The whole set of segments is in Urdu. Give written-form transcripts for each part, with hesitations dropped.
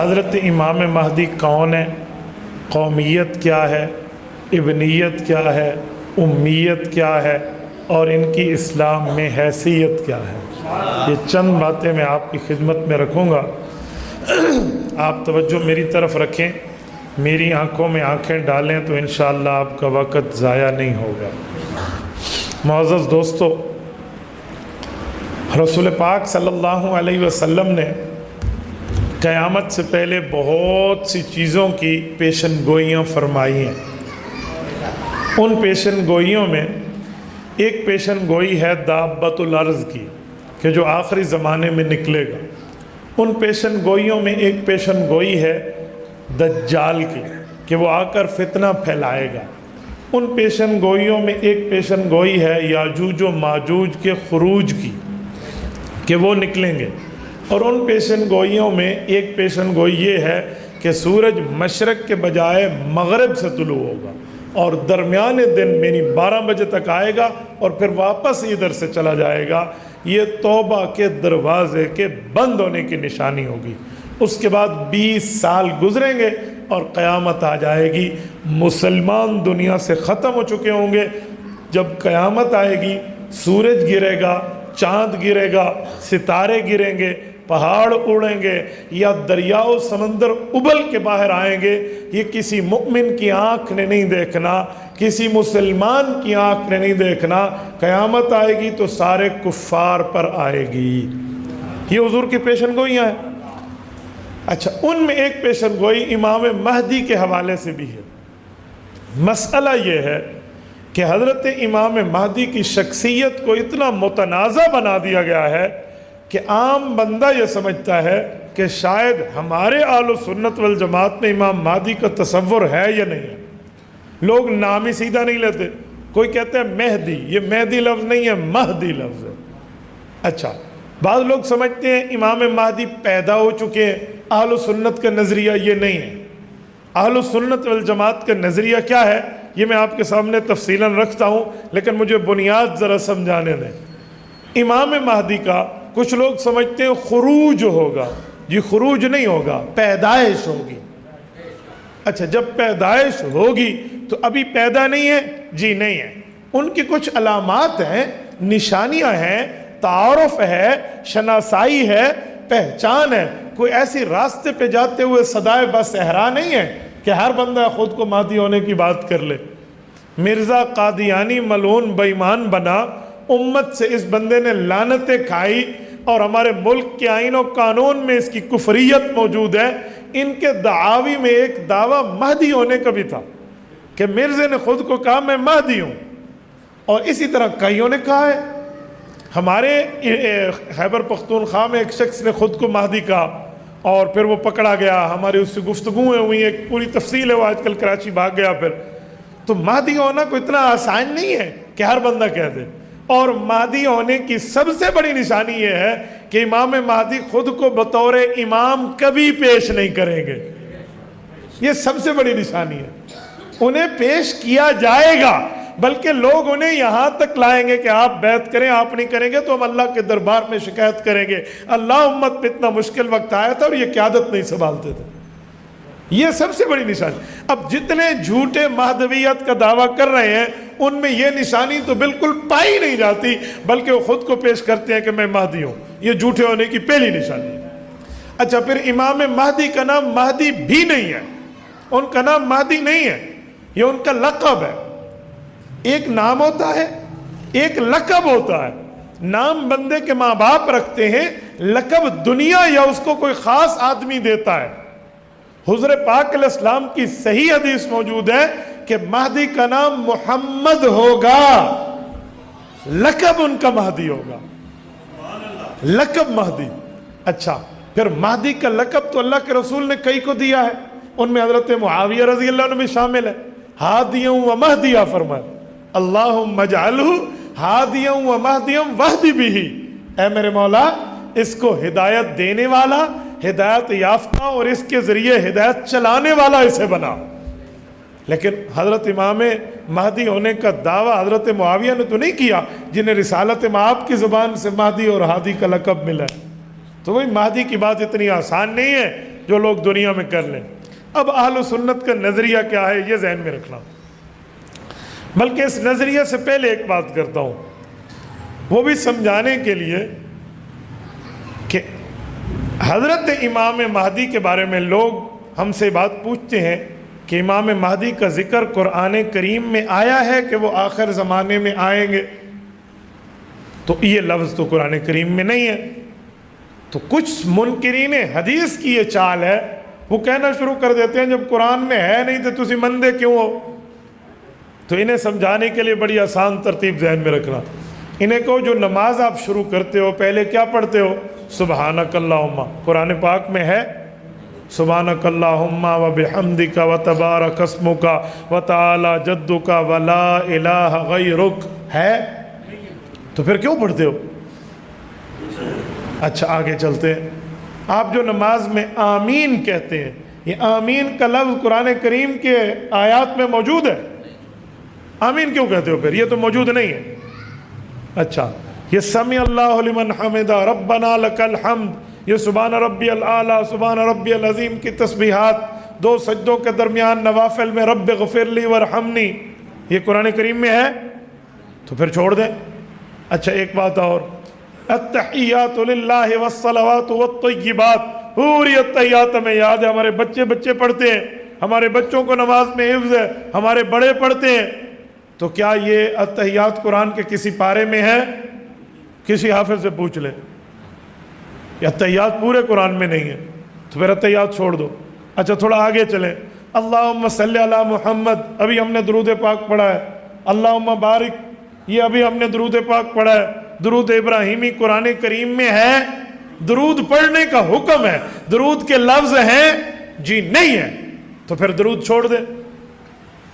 حضرت امام مہدی کون ہے، قومیت کیا ہے، ابنیت کیا ہے، امیت کیا ہے، اور ان کی اسلام میں حیثیت کیا ہے، یہ چند باتیں میں آپ کی خدمت میں رکھوں گا۔ آپ توجہ میری طرف رکھیں، میری آنکھوں میں آنکھیں ڈالیں تو انشاءاللہ آپ کا وقت ضائع نہیں ہوگا۔ معزز دوستو، رسول پاک صلی اللہ علیہ وسلم نے قیامت سے پہلے بہت سی چیزوں کی پیشن گوئیاں فرمائی ہیں۔ ان پیشن گوئیوں میں ایک پیشن گوئی ہے دابت الارض کی، کہ جو آخری زمانے میں نکلے گا۔ ان پیشن گوئیوں میں ایک پیشن گوئی ہے دجال کی، کہ وہ آ کر فتنہ پھیلائے گا۔ ان پیشن گوئیوں میں ایک پیشن گوئی ہے یاجوج و ماجوج کے خروج کی، کہ وہ نکلیں گے۔ اور ان پیشن گوئیوں میں ایک پیشن گوئی یہ ہے کہ سورج مشرق کے بجائے مغرب سے طلوع ہوگا اور درمیان دن یعنی 12 بجے تک آئے گا اور پھر واپس ادھر سے چلا جائے گا۔ یہ توبہ کے دروازے کے بند ہونے کی نشانی ہوگی۔ اس کے بعد 20 سال گزریں گے اور قیامت آ جائے گی۔ مسلمان دنیا سے ختم ہو چکے ہوں گے۔ جب قیامت آئے گی، سورج گرے گا، چاند گرے گا، ستارے گریں گے، پہاڑ اڑیں گے، یا دریا و سمندر ابل کے باہر آئیں گے۔ یہ کسی مؤمن کی آنکھ نے نہیں دیکھنا، کسی مسلمان کی آنکھ نے نہیں دیکھنا۔ قیامت آئے گی تو سارے کفار پر آئے گی۔ یہ حضور کی پیشن گوئیاں ہیں۔ اچھا، ان میں ایک پیشن گوئی امام مہدی کے حوالے سے بھی ہے۔ مسئلہ یہ ہے کہ حضرت امام مہدی کی شخصیت کو اتنا متنازع بنا دیا گیا ہے کہ عام بندہ یہ سمجھتا ہے کہ شاید ہمارے اہل سنت والجماعت میں امام مہدی کا تصور ہے یا نہیں ہے۔ لوگ نام ہی سیدھا نہیں لیتے۔ کوئی کہتا ہے مہدی، یہ مہدی لفظ نہیں ہے، مہدی لفظ ہے۔ اچھا، بعض لوگ سمجھتے ہیں امام مہدی پیدا ہو چکے ہیں۔ اہل سنت کا نظریہ یہ نہیں ہے۔ اہل سنت والجماعت کا نظریہ کیا ہے، یہ میں آپ کے سامنے تفصیلاً رکھتا ہوں، لیکن مجھے بنیاد ذرا سمجھانے دیں۔ امام مہدی کا کچھ لوگ سمجھتے ہیں خروج ہوگا۔ جی خروج نہیں ہوگا، پیدائش ہوگی۔ اچھا، جب پیدائش ہوگی تو ابھی پیدا نہیں ہے؟ جی نہیں ہے۔ ان کی کچھ علامات ہیں، نشانیاں ہیں، تعارف ہے، شناسائی ہے، پہچان ہے۔ کوئی ایسی راستے پہ جاتے ہوئے صدائے بصحرا نہیں ہے کہ ہر بندہ خود کو مہدی ہونے کی بات کر لے۔ مرزا قادیانی ملعون بے ایمان بنا، امت سے اس بندے نے لعنتیں کھائی، اور ہمارے ملک کے آئین و قانون میں اس کی کفریت موجود ہے۔ ان کے دعاوی میں ایک دعویٰ مہدی ہونے کا بھی تھا کہ مرزے نے خود کو کہا میں مہدی ہوں، اور اسی طرح کئیوں نے کہا ہے۔ ہمارے خیبر پختونخوا میں ایک شخص نے خود کو مہدی کہا اور پھر وہ پکڑا گیا، ہماری اس سے گفتگویں ہوئی، ایک پوری تفصیل ہے، وہ آج کل کراچی بھاگ گیا۔ پھر تو مہدی ہونا کوئی اتنا آسان نہیں ہے کہ ہر بندہ کہہ دے۔ اور مہدی ہونے کی سب سے بڑی نشانی یہ ہے کہ امام مہدی خود کو بطور امام کبھی پیش نہیں کریں گے۔ یہ سب سے بڑی نشانی ہے۔ انہیں پیش کیا جائے گا، بلکہ لوگ انہیں یہاں تک لائیں گے کہ آپ بیعت کریں، آپ نہیں کریں گے تو ہم اللہ کے دربار میں شکایت کریں گے۔ اللہ امت پہ اتنا مشکل وقت آیا تھا اور یہ قیادت نہیں سنبھالتے تھے۔ یہ سب سے بڑی نشانی۔ اب جتنے جھوٹے مہدویت کا دعویٰ کر رہے ہیں، ان میں یہ نشانی تو بالکل پائی نہیں جاتی، بلکہ وہ خود کو پیش کرتے ہیں کہ میں مہدی ہوں۔ یہ جھوٹے ہونے کی پہلی نشانی ہے۔ اچھا، پھر امام مہدی کا نام مہدی بھی نہیں ہے۔ ان کا نام مہدی نہیں ہے، یہ ان کا لقب ہے۔ ایک نام ہوتا ہے، ایک لقب ہوتا ہے۔ نام بندے کے ماں باپ رکھتے ہیں، لقب دنیا یا اس کو کوئی خاص آدمی دیتا ہے۔ حضور پاک علیہ السلام کی صحیح حدیث موجود ہے کہ مہدی کا نام محمد ہوگا، لقب ان کا مہدی ہوگا، لقب مہدی۔ اچھا، پھر مہدی کا لقب تو اللہ کے رسول نے کئی کو دیا ہے، ان میں حضرت معاویہ رضی اللہ عنہ بھی شامل ہے۔ ہادیاں و مہدیہ فرمائے، اللہم اجعلہ ہادیاں و مہدیاں وہدی بھی۔ اے میرے مولا، اس کو ہدایت دینے والا، ہدایت یافتہ اور اس کے ذریعے ہدایت چلانے والا اسے بنا۔ لیکن حضرت امام مہدی ہونے کا دعویٰ حضرت معاویہ نے تو نہیں کیا، جنہیں رسالت مآب کی زبان سے مہدی اور ہادی کا لقب ملا ہے۔ تو وہی مہدی کی بات اتنی آسان نہیں ہے جو لوگ دنیا میں کر لیں۔ اب اہل و سنت کا نظریہ کیا ہے یہ ذہن میں رکھنا، بلکہ اس نظریے سے پہلے ایک بات کرتا ہوں، وہ بھی سمجھانے کے لیے کہ حضرت امام مہدی کے بارے میں لوگ ہم سے بات پوچھتے ہیں کہ امام مہدی کا ذکر قرآن کریم میں آیا ہے کہ وہ آخر زمانے میں آئیں گے، تو یہ لفظ تو قرآن کریم میں نہیں ہے۔ تو کچھ منکرین حدیث کی یہ چال ہے، وہ کہنا شروع کر دیتے ہیں جب قرآن میں ہے نہیں تو تسی مندے کیوں ہو؟ تو انہیں سمجھانے کے لیے بڑی آسان ترتیب ذہن میں رکھنا، انہیں کہو جو نماز آپ شروع کرتے ہو پہلے کیا پڑھتے ہو؟ سبحانک اللہم۔ قرآن پاک میں ہے سبحانک اللہم و بحمدک و تبارک اسمک و تعالی جدک و لا الہ غیرک، ہے؟ تو پھر کیوں پڑھتے ہو؟ اچھا آگے چلتے ہیں، آپ جو نماز میں آمین کہتے ہیں، یہ آمین کا لفظ قرآن کریم کے آیات میں موجود ہے؟ آمین کیوں کہتے ہو پھر؟ یہ تو موجود نہیں ہے۔ اچھا یہ سمیع اللہ لمن حمدہ ربنا لک الحمد، یہ سبحان ربی الاعلیٰ سبحان ربی العظیم کی تسبیحات دو سجدوں کے درمیان نوافل میں رب اغفر لی ورحمنی، یہ قرآن کریم میں ہے؟ تو پھر چھوڑ دیں۔ اچھا ایک بات اور، التحیات للہ والصلوات والطیبات، پوری التحیات میں یاد ہے، ہمارے بچے پڑھتے ہیں، ہمارے بچوں کو نماز میں حفظ ہے، ہمارے بڑے پڑھتے ہیں، تو کیا یہ التحیات قرآن کے کسی پارے میں ہے؟ کسی حافظ سے پوچھ لیں، یہ التحیات پورے قرآن میں نہیں ہے، تو پھر التحیات چھوڑ دو۔ اچھا تھوڑا آگے چلیں، اللہم صلی علی محمد، ابھی ہم نے درود پاک پڑھا ہے، اللہم بارک، یہ ابھی ہم نے درود پاک پڑھا ہے، درود ابراہیمی قرآن کریم میں ہے؟ درود پڑھنے کا حکم ہے، درود کے لفظ ہیں؟ جی نہیں ہے، تو پھر درود چھوڑ دیں۔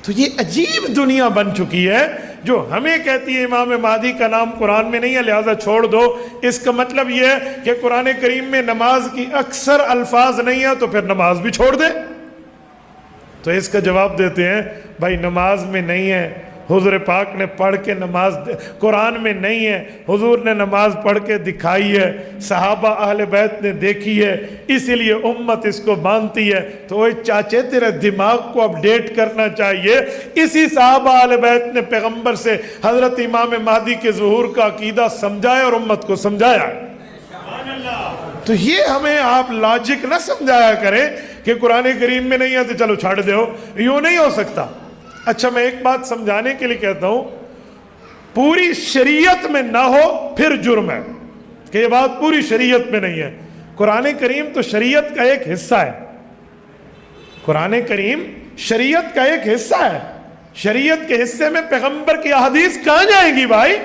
تو یہ عجیب دنیا بن چکی ہے جو ہمیں کہتی ہے امام مہدی کا نام قرآن میں نہیں ہے لہذا چھوڑ دو، اس کا مطلب یہ ہے کہ قرآن کریم میں نماز کی اکثر الفاظ نہیں ہے تو پھر نماز بھی چھوڑ دیں۔ تو اس کا جواب دیتے ہیں بھائی نماز میں نہیں ہے، حضور پاک نے پڑھ کے نماز قرآن میں نہیں ہے، حضور نے نماز پڑھ کے دکھائی ہے، صحابہ اہل بیت نے دیکھی ہے، اسی لیے امت اس کو مانتی ہے۔ تو اوے چاچے تیرے دماغ کو اپڈیٹ کرنا چاہیے، اسی صحابہ اہل بیت نے پیغمبر سے حضرت امام مہدی کے ظہور کا عقیدہ سمجھایا اور امت کو سمجھایا۔ تو یہ ہمیں آپ لاجک نہ سمجھایا کریں کہ قرآن کریم میں نہیں ہے تو چلو چھاڑ دو، یوں نہیں ہو سکتا۔ اچھا میں ایک بات سمجھانے کے لیے کہتا ہوں، پوری شریعت میں نہ ہو پھر جرم ہے کہ یہ بات پوری شریعت میں نہیں ہے۔ قرآن کریم تو شریعت کا ایک حصہ ہے، قرآن کریم شریعت کا ایک حصہ ہے، شریعت کے حصے میں پیغمبر کی احادیث کہاں جائیں گی بھائی؟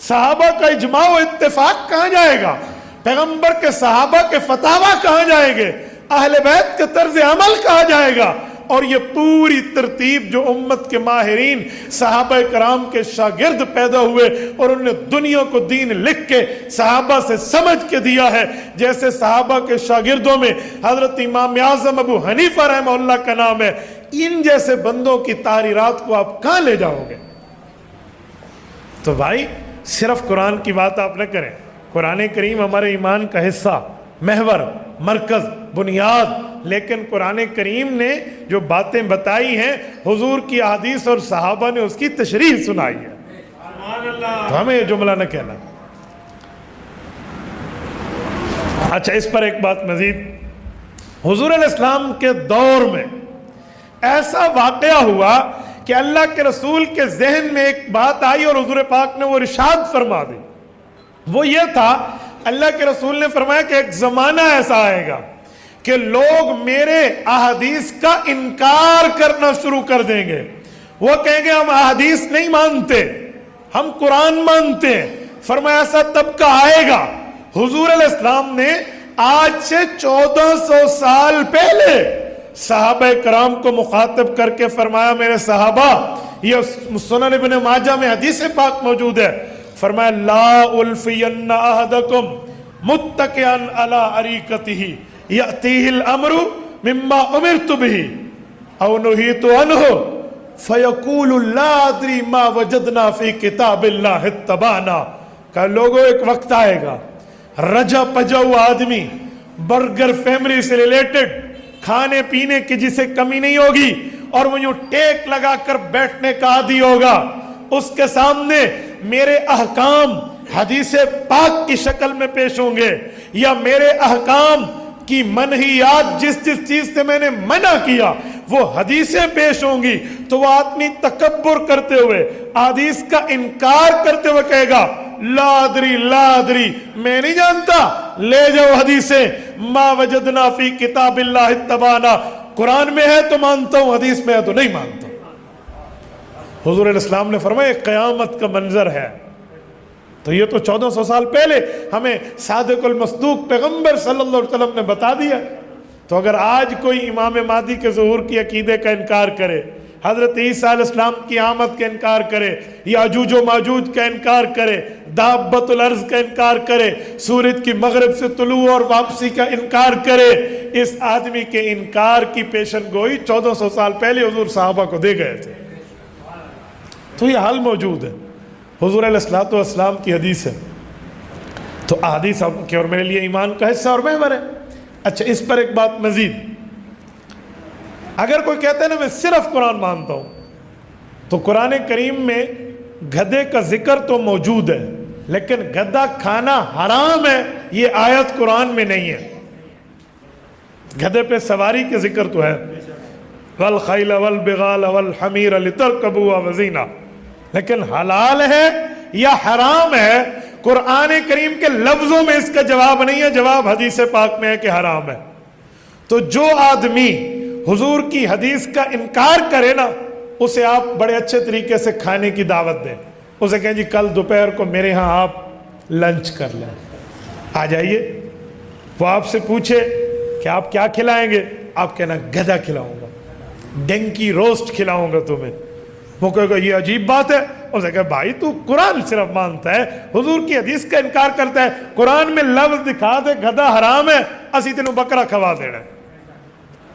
صحابہ کا اجماع و اتفاق کہاں جائے گا؟ پیغمبر کے صحابہ کے فتاویٰ کہاں جائیں گے؟ اہل بیت کے طرز عمل کہاں جائے گا؟ اور یہ پوری ترتیب جو امت کے ماہرین صحابہ کرام کے شاگرد پیدا ہوئے اور انہوں نے دنیا کو دین لکھ کے صحابہ سے سمجھ کے دیا ہے، جیسے صحابہ کے شاگردوں میں حضرت امام اعظم ابو حنیفہ رحمہ اللہ کا نام ہے، ان جیسے بندوں کی تحریرات کو آپ کہاں لے جاؤ گے؟ تو بھائی صرف قرآن کی بات آپ نہ کریں، قرآن کریم ہمارے ایمان کا حصہ، محور، مرکز، بنیاد، لیکن قرآن کریم نے جو باتیں بتائی ہیں حضور کی احادیث اور صحابہ نے اس کی تشریح سنائی ہے، تو ہمیں یہ جملہ نہ کہنا۔ اچھا اس پر ایک بات مزید، حضور علیہ السلام کے دور میں ایسا واقعہ ہوا کہ اللہ کے رسول کے ذہن میں ایک بات آئی اور حضور پاک نے وہ ارشاد فرما دی، وہ یہ تھا اللہ کے رسول نے فرمایا کہ ایک زمانہ ایسا آئے گا کہ لوگ میرے احادیث کا انکار کرنا شروع کر دیں گے، وہ کہیں گے ہم احادیث نہیں مانتے، ہم قرآن مانتے ہیں۔ فرمایا ایسا طبقہ آئے گا۔ حضور علیہ السلام نے آج سے 1400 سال پہلے صحابہ کرام کو مخاطب کر کے فرمایا میرے صحابہ، یہ سنن ابن ماجہ میں حدیث پاک موجود ہے، فرمایا لا الفین احدکم متکئا علی اریکتہ یأتیہ الامر مما امرت به او نہیت عنہ فیقول لا ادری ما وجدنا فی کتاب اللہ اتبعنا۔ کہ لوگوں ایک وقت آئے گا رجا پجا ہوا آدمی، برگر فیملی سے ریلیٹڈ، کھانے پینے کی جسے کمی نہیں ہوگی اور وہ یوں ٹیک لگا کر بیٹھنے کا عادی ہوگا، اس کے سامنے میرے احکام حدیث پاک کی شکل میں پیش ہوں گے، یا میرے احکام کی منہیات جس جس چیز سے میں نے منع کیا وہ حدیثیں پیش ہوں گی، تو وہ آدمی تکبر کرتے ہوئے، حدیث کا انکار کرتے ہوئے کہے گا لا ادری لا ادری، میں نہیں جانتا، لے جاؤ حدیثیں، ما وجدنا فی کتاب اللہ اتبعنا، قرآن میں ہے تو مانتا ہوں، حدیث میں ہے تو نہیں مانتا۔ حضور علیہ السلام نے فرمایا قیامت کا منظر ہے، تو یہ تو 1400 سال پہلے ہمیں صادق المصدوق پیغمبر صلی اللہ علیہ وسلم نے بتا دیا۔ تو اگر آج کوئی امام مہدی کے ظہور کی عقیدے کا انکار کرے، حضرت عیسیٰ علیہ السلام کی آمد کا انکار کرے، یاجوج و ماجوج کا انکار کرے، دابت الارض کا انکار کرے، سورج کی مغرب سے طلوع اور واپسی کا انکار کرے، اس آدمی کے انکار کی پیشن گوئی 1400 سال پہلے حضور صحابہ کو دے گئے تھے۔ تو یہ حال موجود ہے۔ حضور علیہ السلام کی حدیث ہے، تو احادیث آپ کے اور میرے لیے ایمان کا حصہ اور محور ہے۔ اچھا، اس پر ایک بات مزید، اگر کوئی کہتا ہے نا میں صرف قرآن مانتا ہوں، تو قرآن کریم میں گدھے کا ذکر تو موجود ہے، لیکن گدھا کھانا حرام ہے یہ آیت قرآن میں نہیں ہے۔ گدھے پہ سواری کے ذکر تو ہے، والخیل والبغال والحمیر لترکبوا وزینہ، لیکن حلال ہے یا حرام ہے قرآن کریم کے لفظوں میں اس کا جواب نہیں ہے، جواب حدیث پاک میں ہے کہ حرام ہے۔ تو جو آدمی حضور کی حدیث کا انکار کرے نا، اسے آپ بڑے اچھے طریقے سے کھانے کی دعوت دیں، اسے کہیں جی کل دوپہر کو میرے ہاں آپ لنچ کر لیں، آ جائیے۔ وہ آپ سے پوچھے کہ آپ کیا کھلائیں گے، آپ کہنا گدھا کھلاؤں گا، ڈنکی روسٹ کھلاؤں گا تمہیں۔ وہ کہے گا یہ عجیب بات ہے، اسے کہا بھائی تو قرآن صرف مانتا ہے، حضور کی حدیث کا انکار کرتا ہے، قرآن میں لفظ دکھا دے گدھا حرام ہے، اسی تینوں بکرا کھوا دینا ہے،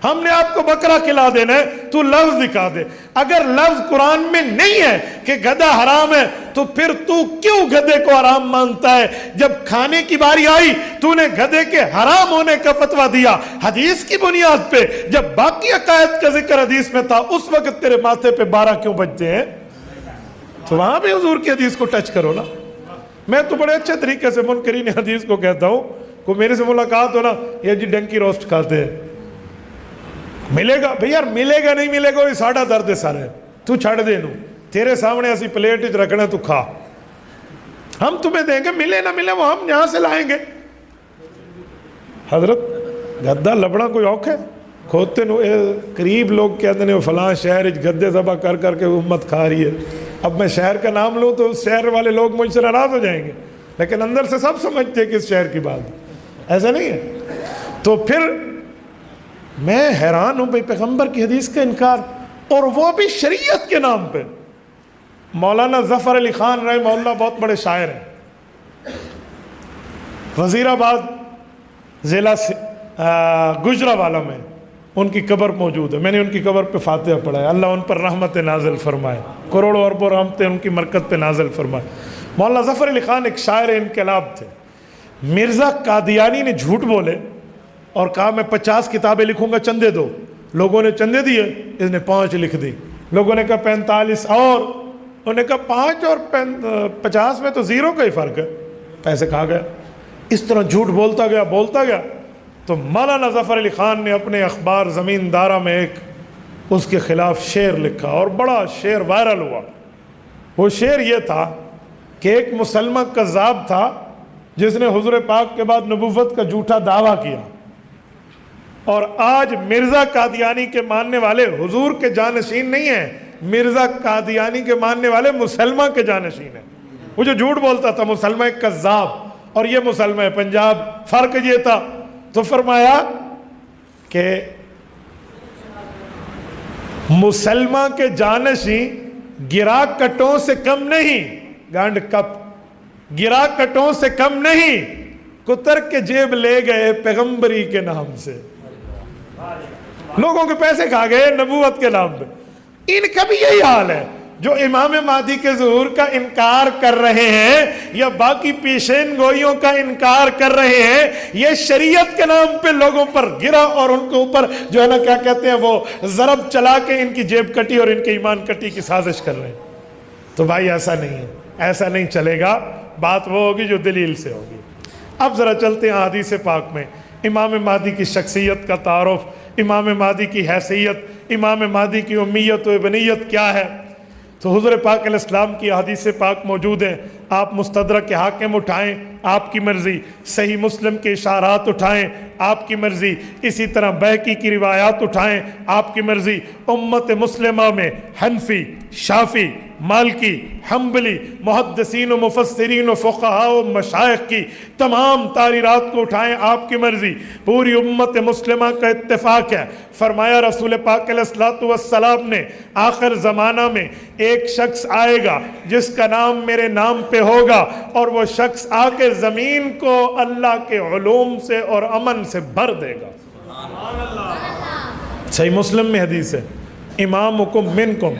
ہم نے آپ کو بکرا کھلا دینا ہے، تو لفظ دکھا دے۔ اگر لفظ قرآن میں نہیں ہے کہ گدھا حرام ہے، تو پھر تو کیوں گدھے کو حرام مانتا ہے؟ جب کھانے کی باری آئی تو نے گدھے کے حرام ہونے کا فتویٰ دیا حدیث کی بنیاد پہ، جب باقی عقائد کا ذکر حدیث میں تھا اس وقت تیرے ماتھے پہ 12 کیوں بجتے ہیں؟ تو وہاں بھی حضور کی حدیث کو ٹچ کرو نا۔ میں تو بڑے اچھے طریقے سے منکرین حدیث کو کہتا ہوں، کوئی میرے سے ملاقات ہو نا، یہ جی ڈنکی روسٹ کھاتے ہیں، ملے گا بھئی یار، ملے گا نہیں ملے گا، یہ ساڑھا درد ہے سارے، تو چھڑ دے نو، تیرے سامنے ایسی پلیٹ رکھنا تو کھا، ہم تمہیں دیں گے، ملے نہ ملے وہ ہم یہاں سے لائیں گے۔ حضرت گدھا لبڑا کوئی اوکھ ہے؟ کھوتے نو قریب لوگ کہتے ہیں فلاں شہر گدھے ذبح کر کر کے امت کھا رہی ہے۔ اب میں شہر کا نام لوں تو شہر والے لوگ مجھ سے ناراض ہو جائیں گے، لیکن اندر سے سب سمجھتے ہیں کہ اس شہر کی بات ایسا نہیں ہے۔ تو پھر میں حیران ہوں بھئی پیغمبر کی حدیث کا انکار، اور وہ بھی شریعت کے نام پہ۔ مولانا ظفر علی خان رحمہ اللہ بہت بڑے شاعر ہیں، وزیر آباد ضلع گجرانوالہ میں ان کی قبر موجود ہے، میں نے ان کی قبر پہ فاتحہ پڑھا ہے، اللہ ان پر رحمت نازل فرمائے، کروڑوں اربوں رحمتیں ان کی مرکت پہ نازل فرمائے۔ مولانا ظفر علی خان ایک شاعر انقلاب تھے۔ مرزا قادیانی نے جھوٹ بولے اور کہا میں 50 کتابیں لکھوں گا، چندے دو۔ لوگوں نے چندے دیے، اس نے 5 لکھ دی۔ لوگوں نے کہا 45 اور، انہوں نے کہا 5 اور 50 میں تو 0 کا ہی فرق ہے، پیسے کھا گیا۔ اس طرح جھوٹ بولتا گیا تو مولانا ظفر علی خان نے اپنے اخبار زمیندارہ میں ایک اس کے خلاف شعر لکھا، اور بڑا شعر وائرل ہوا۔ وہ شعر یہ تھا کہ ایک مسلمہ کذاب تھا جس نے حضور پاک کے بعد نبوت کا جھوٹا دعویٰ کیا، اور آج مرزا قادیانی کے ماننے والے حضور کے جانشین نہیں ہیں، مرزا قادیانی کے ماننے والے مسلمہ کے جانشین ہیں۔ وہ جو جھوٹ بولتا تھا مسلمہ کذاب، اور یہ مسلمہ پنجاب، فرق یہ تھا۔ تو فرمایا کہ مسلمہ کے جانشین گرا کٹوں سے کم نہیں، گانڈ کپ گرا کٹوں سے کم نہیں، کتر کے جیب لے گئے پیغمبری کے نام سے۔ لوگوں کے پیسے کھا گئے نبوت کے نام پہ۔ ان کا بھی یہی حال ہے، جو امام مہدی کے ظہور کا انکار کر رہے ہیں یا باقی پیشین گوئیوں کا انکار کر رہے ہیں، یہ شریعت کے نام پہ لوگوں پر گرا اور ان کے اوپر جو ہے نا کیا کہتے ہیں وہ ضرب چلا کے ان کی جیب کٹی اور ان کے ایمان کٹی کی سازش کر رہے ہیں۔ تو بھائی ایسا نہیں ہے، ایسا نہیں چلے گا، بات وہ ہوگی جو دلیل سے ہوگی۔ اب ذرا چلتے ہیں حدیث پاک میں امام مہدی کی شخصیت کا تعارف، امام مہدی کی حیثیت، امام مہدی کی امیت و ابنیت کیا ہے۔ تو حضور پاک علیہ السلام کی حدیث پاک موجود ہیں، آپ مستدرک حاکم اٹھائیں آپ کی مرضی، صحیح مسلم کے اشارات اٹھائیں آپ کی مرضی، اسی طرح بہقی کی روایات اٹھائیں آپ کی مرضی۔ امت مسلمہ میں حنفی، شافی، مالکی، حنبلی، محدثین و مفسرین و فقہاء و مشائخ کی تمام تحریرات کو اٹھائیں آپ کی مرضی، پوری امت مسلمہ کا اتفاق ہے۔ فرمایا رسول پاک علیہ السلام نے آخر زمانہ میں ایک شخص آئے گا جس کا نام میرے نام پہ ہوگا، اور وہ شخص آ کے زمین کو اللہ کے علوم سے اور امن سے بھر دے گا۔ صحیح مسلم میں حدیث ہے، امامکم منکم،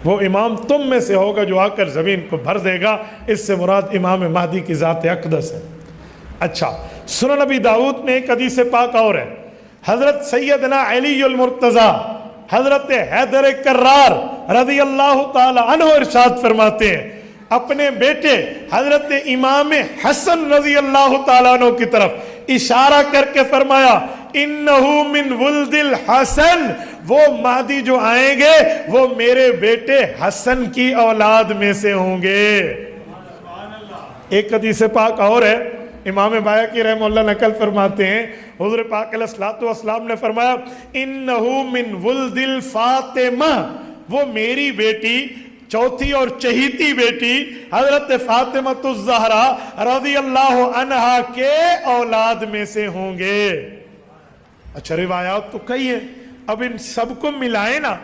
وہ امام تم میں سے ہوگا جو آ کر زمین کو بھر دے گا۔ اس سے مراد امام مہدی کی ذات اقدس ہے۔ اچھا، سنن نبی داؤد میں ایک حدیث پاک اور ہے، حضرت سیدنا علی المرتضیٰ حضرت حیدر کرار رضی اللہ تعالی عنہ ارشاد فرماتے ہیں، اپنے بیٹے حضرت امام حسن رضی اللہ تعالیٰ عنہ کی طرف اشارہ کر کے فرمایا، انہو من ولد الحسن، وہ مہدی جو آئیں گے وہ میرے بیٹے حسن کی اولاد میں سے ہوں گے۔ ایک حدیث پاک اور ہے، امام بایقی رحمہ اللہ نقل فرماتے ہیں، حضور پاک علیہ السلام نے فرمایا، انہو من ولد الفاطمہ، وہ میری بیٹی چوتھی اور چہیتی بیٹی حضرت فاطمہ الزہرا رضی اللہ عنہا کے اولاد میں سے ہوں گے۔ اچھا، روایات تو کئی ہیں، اب ان سب کو ملائیں نا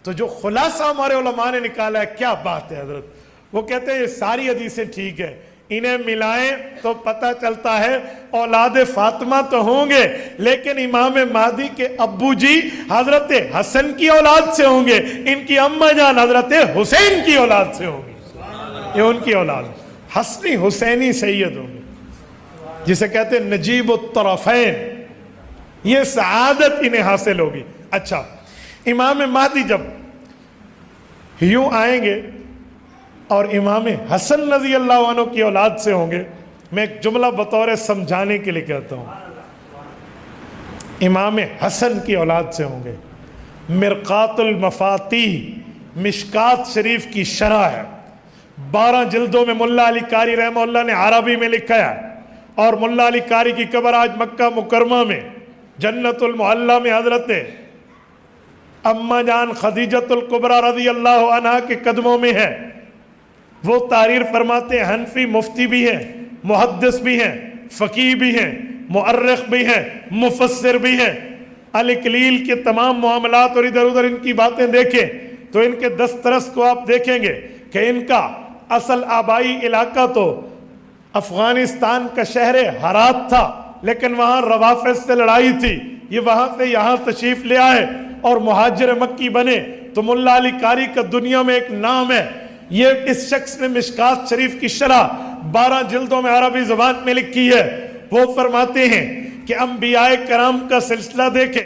تو جو خلاصہ ہمارے علماء نے نکالا ہے، کیا بات ہے حضرت، وہ کہتے ہیں یہ ساری حدیثیں ٹھیک ہے، انہیں ملائیں تو پتہ چلتا ہے اولاد فاطمہ تو ہوں گے، لیکن امام مہدی کے ابو جی حضرت حسن کی اولاد سے ہوں گے، ان کی اماں جان حضرت حسین کی اولاد سے ہوں گی، یہ ان کی اولاد حسنی حسینی سید ہوں گے، جسے کہتے ہیں نجیب الطرفین، یہ سعادت انہیں حاصل ہوگی۔ اچھا، امام مہدی جب یوں آئیں گے اور امام حسن رضی اللہ عنہ کی اولاد سے ہوں گے، میں ایک جملہ بطور سمجھانے کے لیے کہتا ہوں، امام حسن کی اولاد سے ہوں گے، مرقات المفاتیح مشکات شریف کی شرح ہے، 12 جلدوں میں ملا علی قاری رحمہ اللہ نے عربی میں لکھا ہے، اور ملا علی قاری کی قبر آج مکہ مکرمہ میں جنت المعلی میں حضرت اماں جان خدیجۃ الکبریٰ رضی اللہ عنہ کے قدموں میں ہے۔ وہ تحریر فرماتے ہیں، حنفی مفتی بھی ہیں، محدث بھی ہیں، فقیہ بھی ہیں، مؤرخ بھی ہیں، مفسر بھی ہیں۔ الکلیل کے تمام معاملات اور ادھر ادھر ان کی باتیں دیکھیں تو ان کے دسترس کو آپ دیکھیں گے کہ ان کا اصل آبائی علاقہ تو افغانستان کا شہر ہرات تھا، لیکن وہاں روافظ سے لڑائی تھی، یہ وہاں سے یہاں تشریف لے آئے اور مہاجر مکی بنے، تو ملا علی قاری کا دنیا میں ایک نام ہے۔ یہ اس شخص نے مشکات شریف کی شرح 12 جلدوں میں عربی زبان میں لکھی ہے۔ وہ فرماتے ہیں کہ انبیاء کرام کا سلسلہ دیکھیں،